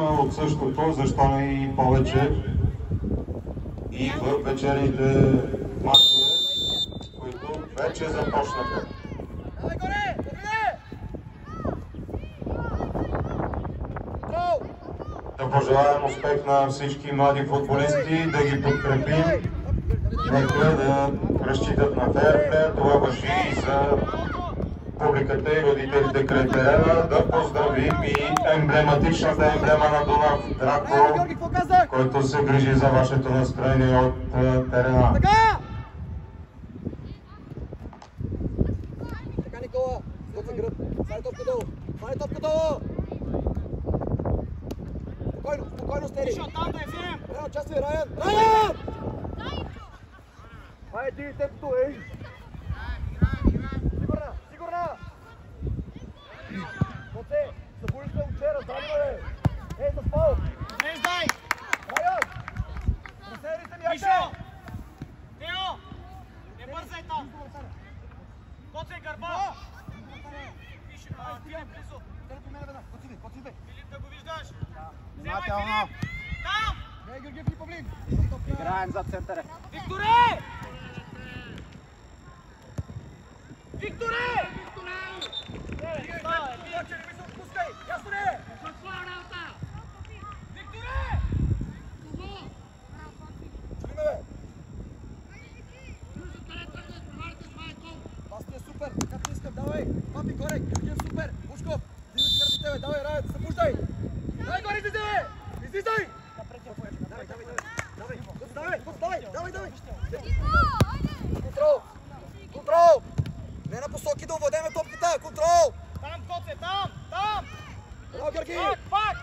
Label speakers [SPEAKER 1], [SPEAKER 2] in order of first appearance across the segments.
[SPEAKER 1] от същото, защо не и повече и в вечерните мачове, които вече започнаха. Да пожелаем успех на всички млади футболисти, да ги подкрепим, нека да разчитат на ферплея, това важи и за публиката и родителите край терена. Да поздравим и емблематичната емблема на Дунав Драко, който се грижи за вашето настроение от терена.
[SPEAKER 2] Така, Никола, готвя гръб, свали топка долу, свали топка долу! Спокойно, спокойно, Стели!
[SPEAKER 3] Виж, оттам да я вземем!
[SPEAKER 2] Райан, участвай, Райан! Райан! Хайде, диви темпото, ей! Сигурна, сигурна! Коце, събудиш се вчера, дали бе! Ей, заспал!
[SPEAKER 3] Изреждай!
[SPEAKER 2] Райан! Разсейри се ми,
[SPEAKER 3] Вишо! Тео! Не бързай там! Коце, гърба! Виж, ти е близо!
[SPEAKER 2] Коци,
[SPEAKER 3] Филип, да го виждаш!
[SPEAKER 2] Вземай,
[SPEAKER 3] Филип! Там!
[SPEAKER 2] Ей, Георгиев и Павлин!
[SPEAKER 4] Играем за центъра.
[SPEAKER 3] Викторе! Викторе!
[SPEAKER 2] Викторе, не ми се отпускай! Ясно ли е?
[SPEAKER 3] Викторе!
[SPEAKER 2] Чули ме, бе! Пасът е супер! Както искам, давай! Папи, горе! Георгиев, супер! Пушков! Взимай си върху тебе! Давай, Райан! Събуждай! Давай, горе, излизай, бе! Излизай! Давай! Контрол! Контрол! Не на посоки да овладеме топката! Контрол!
[SPEAKER 3] Там, Коце, там! Там!
[SPEAKER 2] Браво, Георги!
[SPEAKER 3] Пак!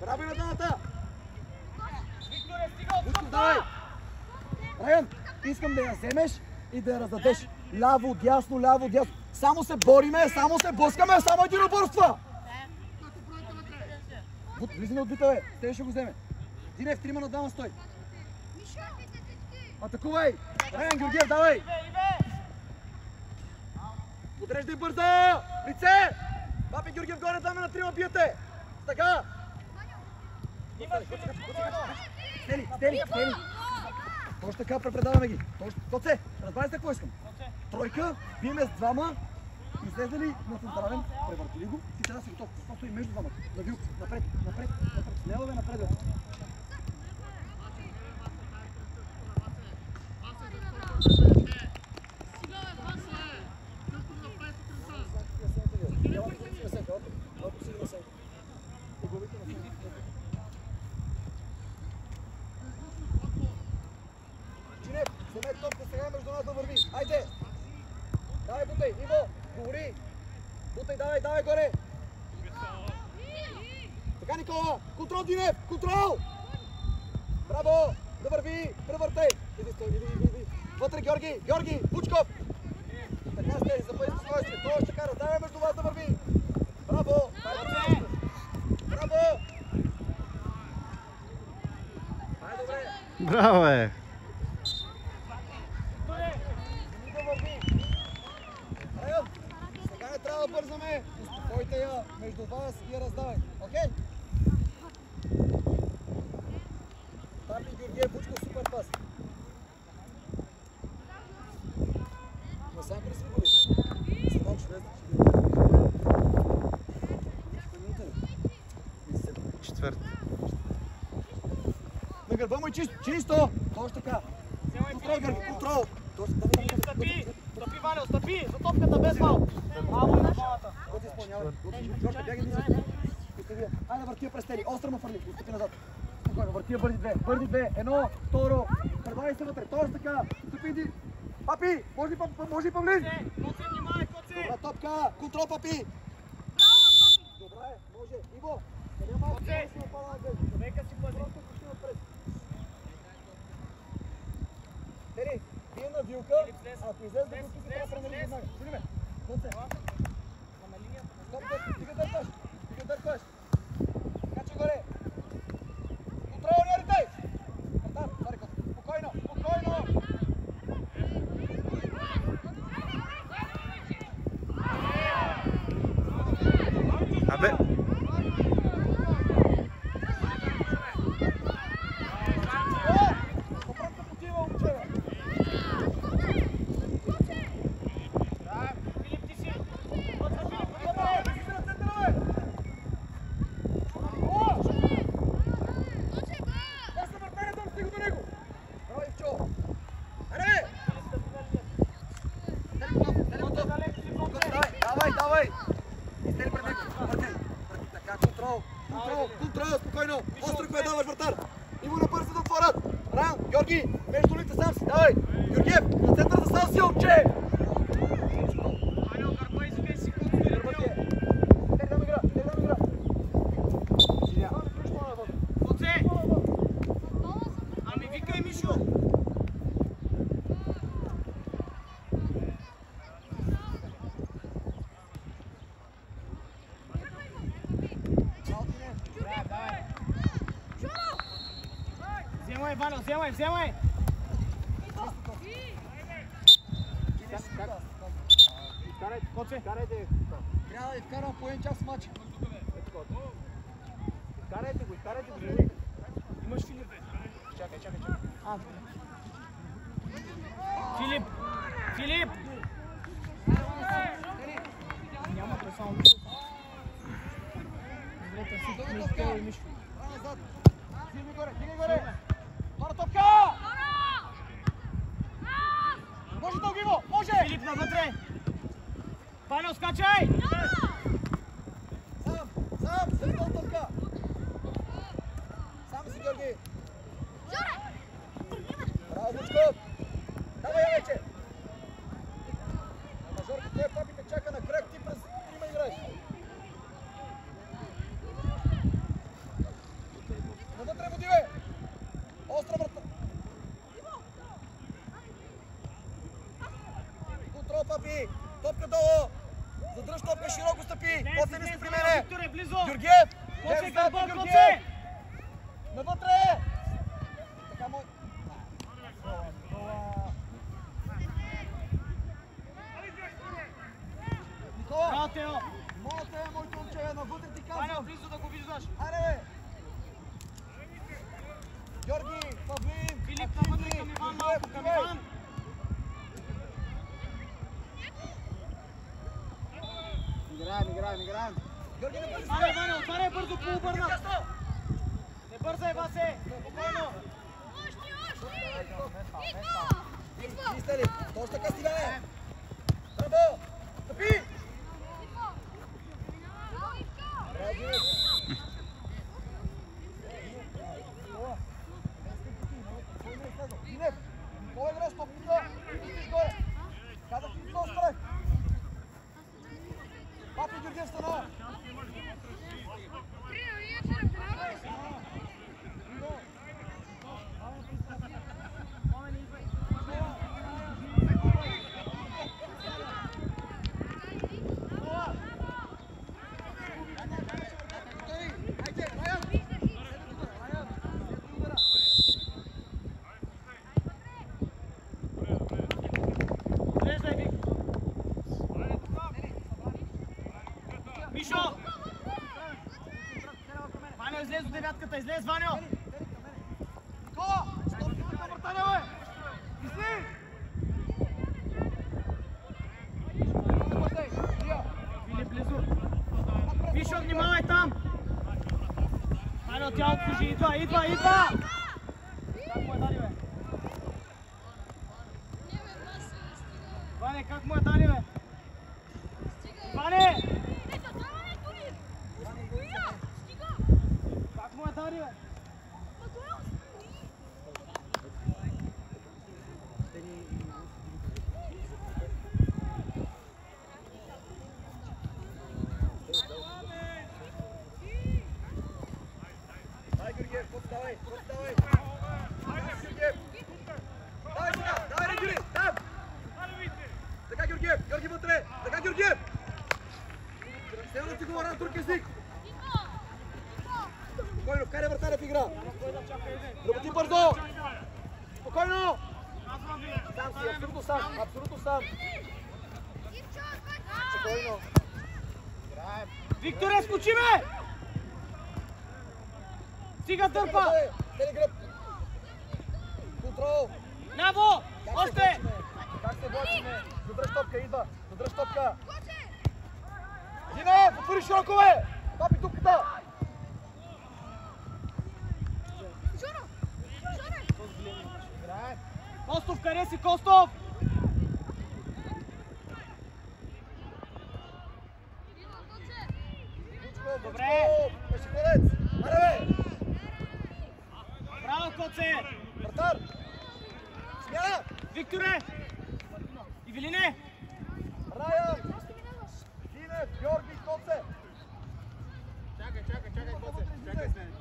[SPEAKER 2] Браво и на дъната!
[SPEAKER 3] Викторе, стига от
[SPEAKER 2] Пушков, давай! Райан, искам да я вземеш и да я раздадеш. Ляво, дясно, ляво, дясно. Само се бориме, само се блъскаме, само един оборства! Влизаме от бита, бе. Те ще го вземе. Динев, 3 на двама стой. Атакувай! Райан, Георгиев, давай! Подреждай бързо! Лице! Папи, Георгиев, горе, даме на 3 биете! Така! Стели! Точно така, препредаваме ги. Коце, разбрали се какво искам? Тройка, биеме с двама, излезе ли на централен, превърти ли го, ти трябва да си готов. Просто и между двамата. На вилка, напред. Смело бе, напред. Чинев, вземе топка сега между нас да върви. Айде! Давай, бутай, Иво, говори! Бутай, давай горе! Така, Никола! Контрол, Динев! Контрол! Браво! Да върви! Превъртай! Иди! Вътре, Георги! Пучков! Така сте, запази спокойствие. Той ще кара. Давай между вас да върви! Браво! Браво! Ай, добре!
[SPEAKER 4] Браво, бе!
[SPEAKER 2] Район, сега не трябва да бързаме. Успокойте я между вас и я раздавай. Окей? Папи, Георгиев, Бучко, супер пас. Насам ли си го ли? Се малко ще влезе.
[SPEAKER 4] Четвърти.
[SPEAKER 2] На гърба му е чисто! Точно така. Контрол, Георги, контрол!
[SPEAKER 3] Стъпи, Валя, стъпи! За топката без фал! Браво и на малата!
[SPEAKER 2] Кой се изпълнява? Жорка, бягай близо. Айде, върти я през Тери. Остро му фърли. Отстъпи назад. Спокойно, върти я бързи две. Едно, второ. Предлагай се вътре. Точно така. Стъпи, иди. Папи! Може и Павлин!
[SPEAKER 3] Коце, внимай, Коце!
[SPEAKER 2] Добра топка. Контрол, Папи! Добре, може. Иво!
[SPEAKER 3] Коце! Нека си пази!
[SPEAKER 2] Тери, вие на вилка. Ако излезе да вилка, си трябва да премери веднага. Чули ме? Коце! Стоп, стига дърпаш! Качи горе! Контрол, не ритай! Там, Сариков, спокойно!
[SPEAKER 4] Абе!
[SPEAKER 2] Контрол, спокойно. Остров ме даваш, вратар. Иво на бързо да отворят. Ран, Георги, между лица сам си. Давай. Георгиев, на центъра за сам си, момче.
[SPEAKER 3] Вземай!
[SPEAKER 2] Карайте. Трябва да ви вкарам по един час в матча. Карайте го. Имаш Филип. Чакай.
[SPEAKER 3] Филип! Няма само. Добре, търси, не успява и нищо.
[SPEAKER 2] Назад. Дигай горе. Вара топка! Може дълги го! Може!
[SPEAKER 3] Филип навътре! Панел, скачай!
[SPEAKER 2] Сам! Сърдал топка! Сам си, Георги! Браво, Бучков! Давай я вече! Мажорка, той папите чака на кръг, ти през трима играеш. Навътре води, бе! Остра врата! Контрол, папи! Топка долу! Задръж топка, широко стъпи! После не си при мене! Георгиев!
[SPEAKER 3] Коце, Гълбър, Коце!
[SPEAKER 2] Навътре! Така мой... Никола!
[SPEAKER 3] Браво, Тео!
[SPEAKER 2] Моята е, моето момче, навътре ти казвам!
[SPEAKER 3] Панел, близо да го виждаш!
[SPEAKER 2] Айде, бе! Георги, Павлин!
[SPEAKER 3] Филип, навътре към Иван малко, към Иван!
[SPEAKER 4] Играем.
[SPEAKER 2] Георги, не бързи!
[SPEAKER 3] Отваряй, Ваня, отваряй бързо, полубърна! Не бързай, Васе! Спокойно!
[SPEAKER 2] Мистери, точно така си, бе! Браво! Стъпи! Динев, Никола игра, стопница! Идиш горе! Казах ти какво страх! Папи Георгиев стана!
[SPEAKER 3] Излез, Ваньо!
[SPEAKER 2] Никола! Стоп, ти на вратаря, бе! Изли!
[SPEAKER 3] Филип, близо! Мишо, внимавай там! Ваньо, тя отслужи, идва! Как му е дали, бе? Ване, как му е дали, бе? Ване! Как му е дали, бе?
[SPEAKER 2] Дай, Георгиев, давай! Давай, Георгиев, там! Така, Георгиев вътре! Така, Георгиев! Сега да си говоря на турки език! Спокойно, вкарай вратаря в игра! Работи бързо! Спокойно! Сам си, абсолютно сам! Спокойно!
[SPEAKER 3] Викторе, скочи, бе! Стига търпа!
[SPEAKER 2] Тели гръб! Контрол!
[SPEAKER 3] Наво! Още!
[SPEAKER 2] Как се влачиме? Задръж топка, идва! Задръж топка! Динев, отвори широко, бе! Папи тупката!
[SPEAKER 3] Костов, къде си, Костов? Добре! Добре!
[SPEAKER 2] Пешеходец! Аре, бе!
[SPEAKER 3] Браво, Коце!
[SPEAKER 2] Вратар! Смяна!
[SPEAKER 3] Викторе! Ивелине!
[SPEAKER 2] Раян! Динев, Георги, Коце!
[SPEAKER 4] Чакай, Коце. Чакай с мен.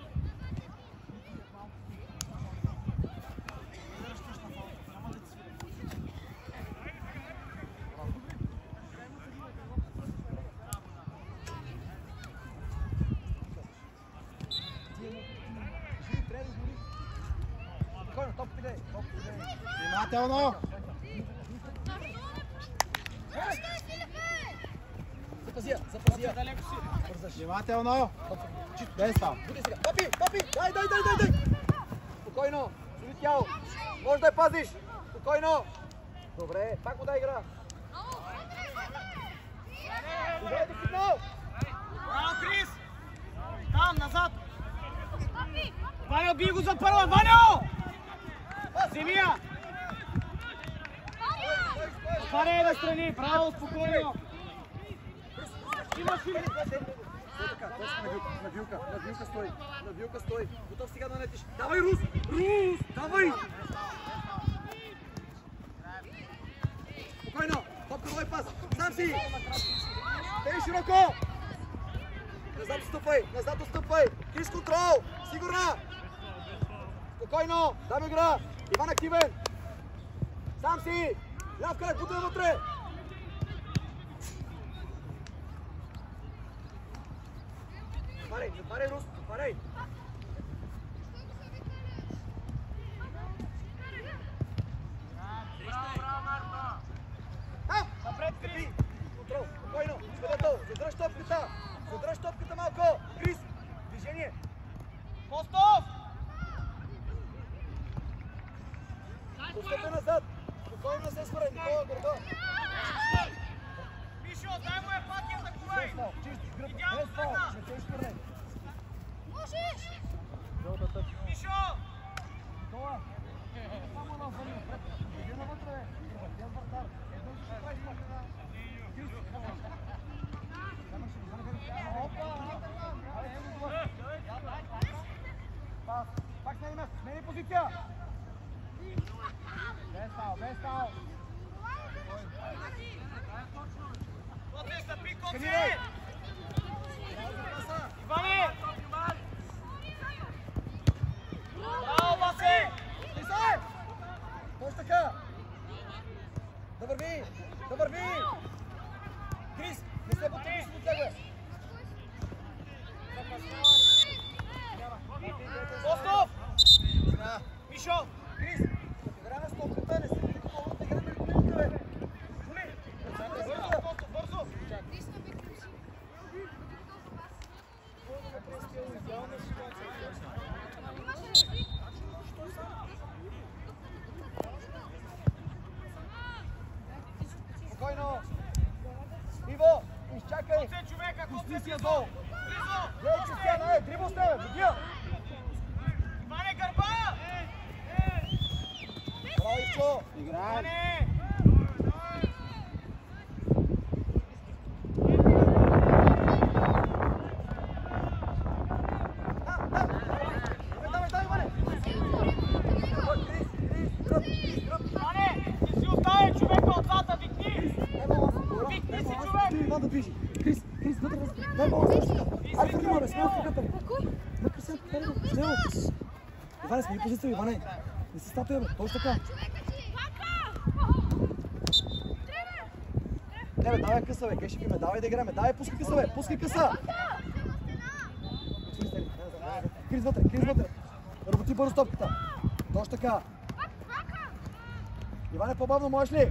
[SPEAKER 2] Спокойно, топката гледай!
[SPEAKER 4] Внимателно!
[SPEAKER 2] Запази я!
[SPEAKER 3] Далеко си!
[SPEAKER 2] Бързаш!
[SPEAKER 4] Внимателно! Без там.
[SPEAKER 2] Буди сега! Папи! Дай! Спокойно! Сили тяло! Може да я пазиш! Спокойно! Добре, пак му дай игра! Добре, до сигнал!
[SPEAKER 3] Браво, Крис! Там, назад! Ваня, бий го за първа! Ваня! Земия! Отваряй настрани! Браво, спокойно! Имаш ли?
[SPEAKER 2] На вилка стой! Готов сега да налетиш! Давай, Рус! Давай! Спокойно! Топка, двой пас! Сам си! Тей широко! Назад отстъпвай! Крис, контрол! Сигурна! Спокойно! Дай ми игра! Иван активен! Сам си! Ляв край, бутай вътре! Затваряй, Рус! Затваряй!
[SPEAKER 3] Напред, Крис!
[SPEAKER 2] Контрол! Спокойно! Свидетел! Задръж топката малко! Крис! Движение!
[SPEAKER 3] Костов!
[SPEAKER 2] Отстъпи назад! Спокойно не се сваряй! Никола гърба!
[SPEAKER 3] Мишо, дай му пак и атакувай!
[SPEAKER 2] Чисти, гръб!
[SPEAKER 3] Идеално
[SPEAKER 2] Без фал!
[SPEAKER 3] тръгна.
[SPEAKER 2] Не те изхвърляй!
[SPEAKER 3] Мишо!
[SPEAKER 2] Никола! Само навън! Иди навътре! Бял вратар! Едно ще правиш пак! Крис! Пак смени место! Смени позиция! Без фал!
[SPEAKER 3] Коце, стъпи, Коце!
[SPEAKER 2] Сканирай!
[SPEAKER 3] Иване! Браво, Басе!
[SPEAKER 2] Слизай! Точно така! Да върви! Крис, не се потъпи си отляга!
[SPEAKER 3] Костов! Мишо!
[SPEAKER 2] Крис, игра на стопката, не се види какво да игра на минута, бе! Шули!
[SPEAKER 3] Бързо, Костов, бързо!
[SPEAKER 2] Спокойно! Иво, изчакай!
[SPEAKER 3] Коце, човека, Коце,
[SPEAKER 2] Пусти си я
[SPEAKER 3] близо!
[SPEAKER 2] долу!
[SPEAKER 3] Близо!
[SPEAKER 2] Гледай, Кристиана, дрибъл с тебе, водия!
[SPEAKER 3] Иване, гърба!
[SPEAKER 2] Браво, Ивчо!
[SPEAKER 4] Играем.
[SPEAKER 3] Иване!
[SPEAKER 2] Давай, Иване! Крис, гръб!
[SPEAKER 3] Иване, не си оставя човека отзад, викни! Викни си, човек!
[SPEAKER 2] Иван да движи! Крис, вътре! Дай бал! Айде, тръгваме, бе, смело в краката ми! Вътре се, смело! Иване, смени позиция, Иване! Не си стапя, бе, точно така! Не, бе, давай къса, бе, кеши ме, давай да играме, давай, пускай къса, бе, пускай къса! Крис вътре! Работи бързо топката! Точно така! Иване, по-бавно можеш ли?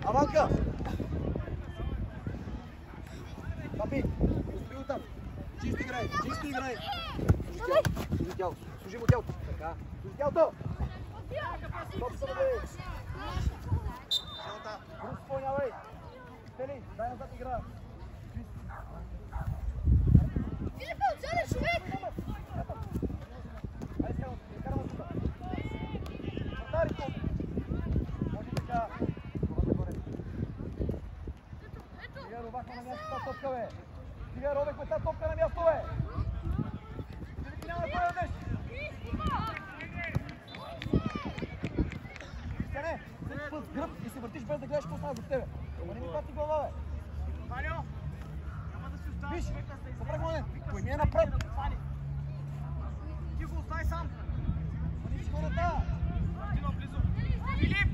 [SPEAKER 2] Аванка! Папи, остави го там! Чисто играй! Служи тяло! Служи му тялото! Така! Служи тялото! Стоп, да бе! Брус, изпълнявай! Стели, дай назад игра!
[SPEAKER 5] Филипе, отзаде човек!
[SPEAKER 2] Айде сега, караме тук! Вратарите! Може така! Сега ровахме на място тази топка, бе! Сега ровехме тази топка на място! бе. Ама не ми пати глава, бе.
[SPEAKER 3] Ванио, няма да си оставя
[SPEAKER 2] Виж,
[SPEAKER 3] човека с
[SPEAKER 2] попрек момент. Кой ми е напред?
[SPEAKER 3] Ти го остави сам.
[SPEAKER 2] Ама си хората.
[SPEAKER 3] Мартино, близо. Филип!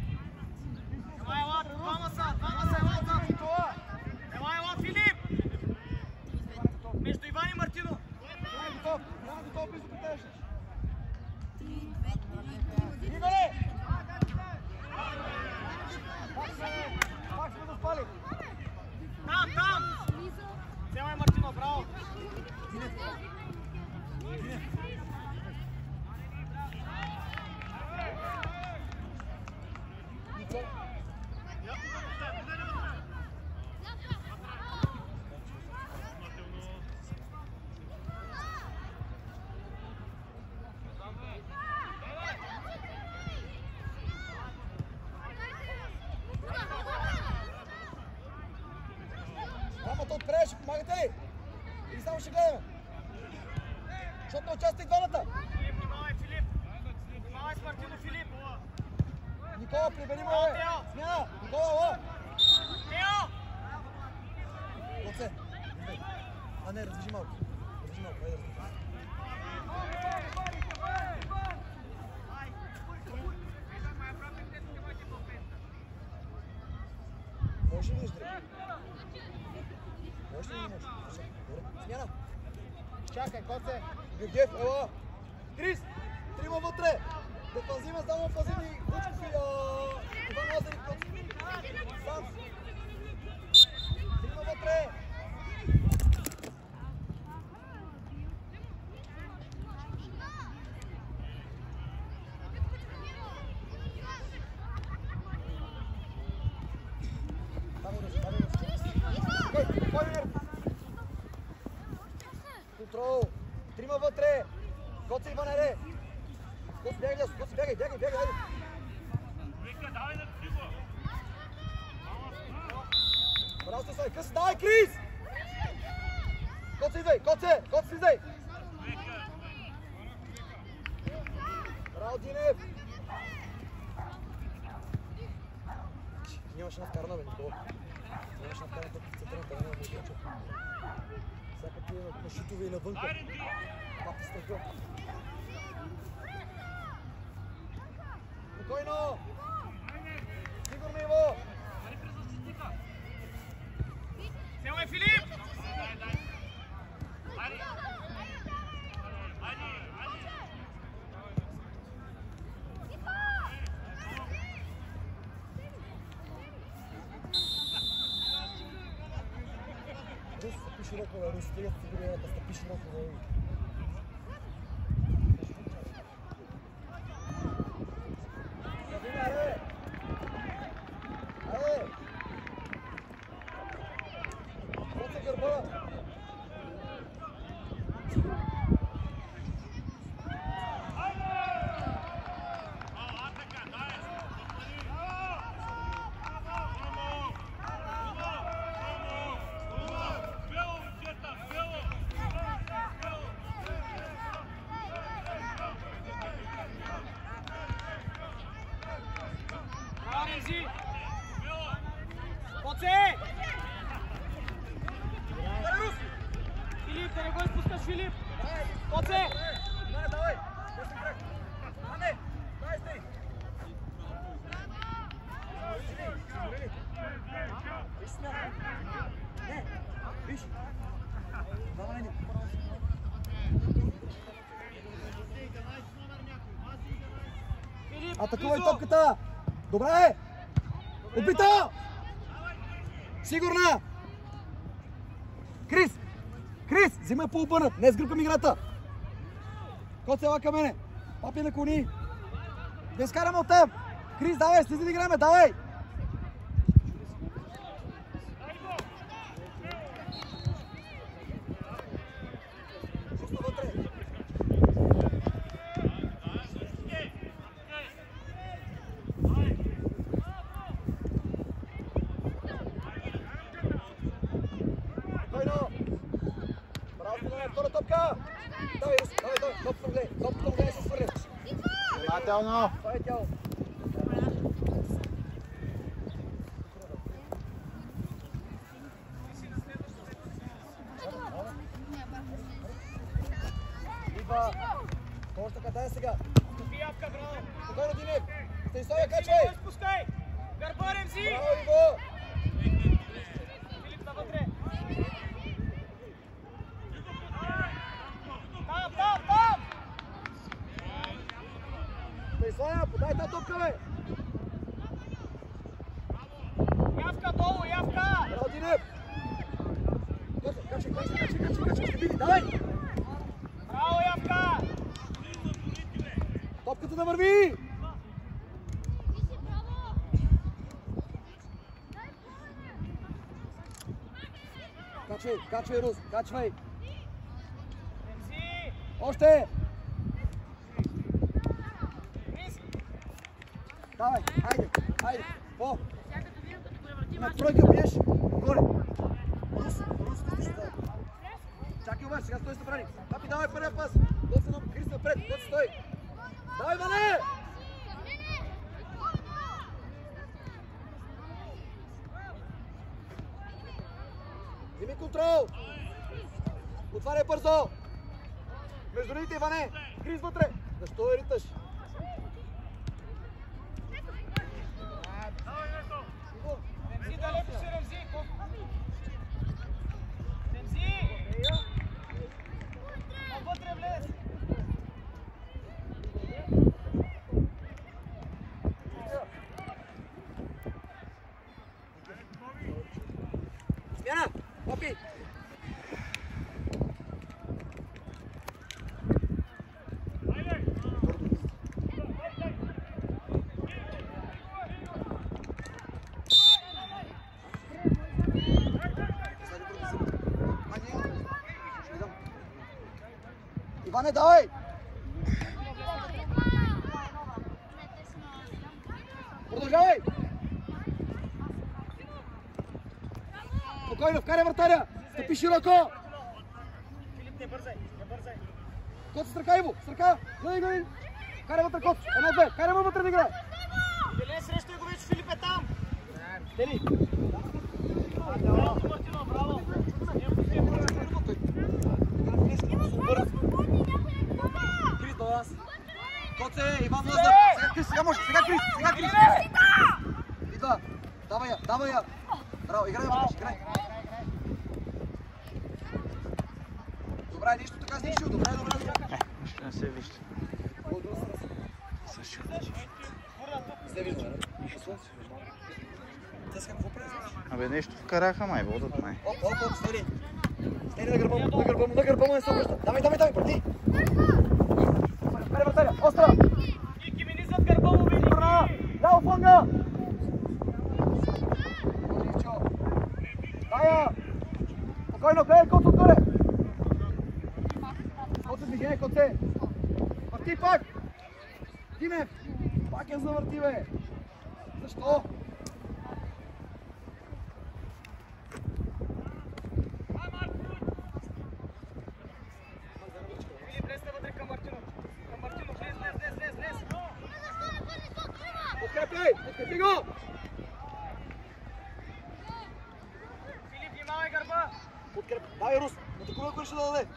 [SPEAKER 3] Ела, двама са, ела отзад. Ела, Филип! Между Иван и Мартино.
[SPEAKER 2] Няма готов, близо питаеш. Игоре! Пак сме го спали.
[SPEAKER 3] Там! Вземай Мартино, браво!
[SPEAKER 2] Двамата отпред, ще помагате ли? Или само ще гледаме? Защото не участвате и двамата.
[SPEAKER 3] Филип, внимавай, Филип! Внимавай с Мартино, Филип!
[SPEAKER 2] Никола, прибери му, бе! Смяна! Никола, ала!
[SPEAKER 3] Тео!
[SPEAKER 2] Оце! А не, раздвижи малко. Раздвижи малко, айде раздвижи. Можеш ли да издържи? Можеш ли да не можеш? Добре. Смяна!
[SPEAKER 4] Чакай, Коце!
[SPEAKER 2] Георгиев, ела! Крис! Трима вътре! Дефанзивен, само офанзивни! Вучков и Иван Лазарев! Сам! Трима вътре! Контрол! Трима вътре! Коце Иван ере! Коце бягай, Лясо! Коце бягай, айде! Браво сте сай! Къс, давай, Крис! Коце идвай! Коце слизай! Браво, Динев! Нямаше навкарана, бе, Никола. Нямаше навкарана тук в центърната линия, момченче. Всяка ти е на шутове и навънка. Пак ти стъпка. Спокойно! Сигурно, Иво!
[SPEAKER 3] Вземай, Филип!
[SPEAKER 2] Рус, стъпи широко, бе, Рус, стига се фигурирата, стъпи широко, бе.
[SPEAKER 3] Коце! Филип, да не го изпускаш, Филип! Коце!
[SPEAKER 2] Давай! Десен крак! Ане! Дай стой! Виж смяна! Не! Виж! Давай, не! Атакувай топката! Добре! Отбита! Сигурна! Крис! Крис! Взимай полупънат! Не сгъркам играта! Коце, ела към мене! Папи наклони! Да изкараме от теб! Крис, давай! Слизи да играме! Давай! Чувства вътре! Втора топка! Давай, Рус, давай, топката гледай се свърля.
[SPEAKER 4] Внимателно!
[SPEAKER 2] Това е тяло. Идва. Точно така, дай сега.
[SPEAKER 3] Стъпи Явка, браво!
[SPEAKER 2] Спокойно, Динев. Станиславя, качвай!
[SPEAKER 3] Спускай! Гърба, Ремзи!
[SPEAKER 2] Браво, Иво!
[SPEAKER 3] Филип навътре! Там!
[SPEAKER 2] Станиславя, подай тази топка, бе!
[SPEAKER 3] Явка долу, Явка!
[SPEAKER 2] Браво, Динев! Качвай, ще види, давай!
[SPEAKER 3] Браво, Явка!
[SPEAKER 2] Топката да върви! Качвай, Рус, качвай!
[SPEAKER 3] Ремзи!
[SPEAKER 2] Още!
[SPEAKER 3] Риск!
[SPEAKER 2] Давай, хайде! По! На тройка биеш! Горе! Рус, чакай обаче, сега стой събрани! Папи, давай първия пас! Доци на Крис напред, доци стой! Давай, Ване! Вземи контрол! Отваряй бързо! Между редите, Иване! Крис вътре! Защо я риташ?
[SPEAKER 3] Ремзи, далеко си, Ремзи! Ремзи! Навътре влез!
[SPEAKER 2] Смяна! Папи! Иване, давай! Продължавай! Спокойно, вкарай вратаря! Стъпи широко!
[SPEAKER 3] Филип, не бързай!
[SPEAKER 2] Кот с ръка, Иво! С ръка! Гледай! Карай вътре, Кот! Едно-две! Карай му вътре да играе!
[SPEAKER 3] Делен срещу го вече, Филип е там!
[SPEAKER 2] Дели!
[SPEAKER 3] Браво, Мартино, браво!
[SPEAKER 2] Крис до нас! Коце, Иван Лъздър! Сега Крис, сега може! Сега Крис! Идва! Давай я! Браво, играй, Матош, играй! Добре, нищо така снищил, добре.
[SPEAKER 6] Нищо не се вижда.
[SPEAKER 2] Не вижда, нищо слънце. Те с какво прави?
[SPEAKER 6] Абе нещо вкараха май, водят май.
[SPEAKER 2] Оп, стери! Стери на гърба му не се обръща. Давай, бърти! Карай вратаря, остра!
[SPEAKER 3] Ники, мини зад гърба му, види!
[SPEAKER 2] Ляво фланга! Дая! Спокойно, гледай Кот отгоре! Кот се движение, Коте! Върти пак! Динев! Пак я завърти, бе! Защо?
[SPEAKER 3] Филип, влез навътре към Мартино! Влез!
[SPEAKER 2] Подкрепи го!
[SPEAKER 3] Филип, внимавай гърба!
[SPEAKER 2] Давай, Рус! Атакува, ако ще да даде!